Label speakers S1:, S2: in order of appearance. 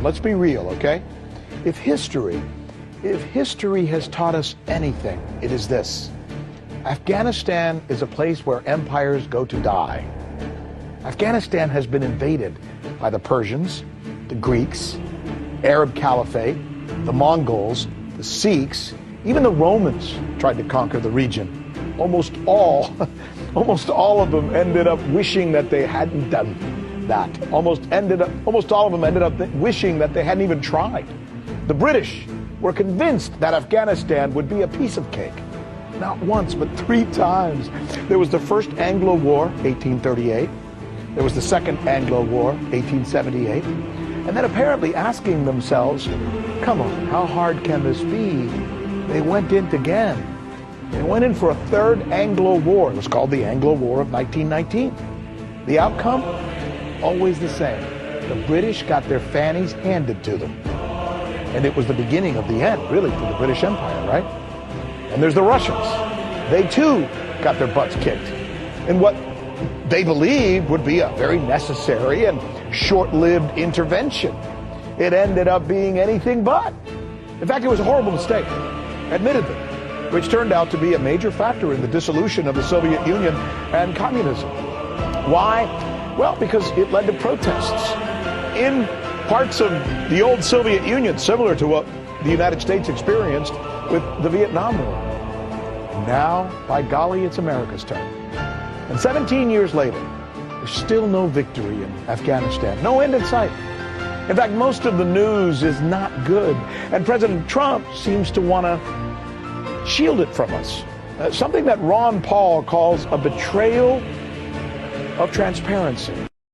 S1: Let's be real, okay? If history has taught us anything, it is this. Afghanistan is a place where empires go to die. Afghanistan has been invaded by the Persians, the Greeks, Arab Caliphate, the Mongols, the Sikhs, even the Romans tried to conquer the region. Almost all of them ended up wishing that they hadn't done that. Almost all of them ended up wishing that they hadn't even tried. The British were convinced that Afghanistan would be a piece of cake. Not once, but 3 times. There was the first Anglo War, 1838. There was the second Anglo War, 1878. And then apparently asking themselves, come on, how hard can this be? They went in again. They went in for a third Anglo War. It was called the Anglo War of 1919. The outcome? Always the same. The British got their fannies handed to them. And it was the beginning of the end, really, for the British Empire, right? And there's the Russians. They too got their butts kicked in what they believed would be a very necessary and short-lived intervention. It ended up being anything but. In fact, it was a horrible mistake, admittedly, which turned out to be a major factor in the dissolution of the Soviet Union and communism. Why? Well, because it led to protests in parts of the old Soviet Union, similar to what the United States experienced with the Vietnam War. Now, by golly, it's America's turn. And 17 years later, there's still no victory in Afghanistan, no end in sight. In fact, most of the news is not good, and President Trump seems to want to shield it from us. Something that Ron Paul calls a betrayal of transparency.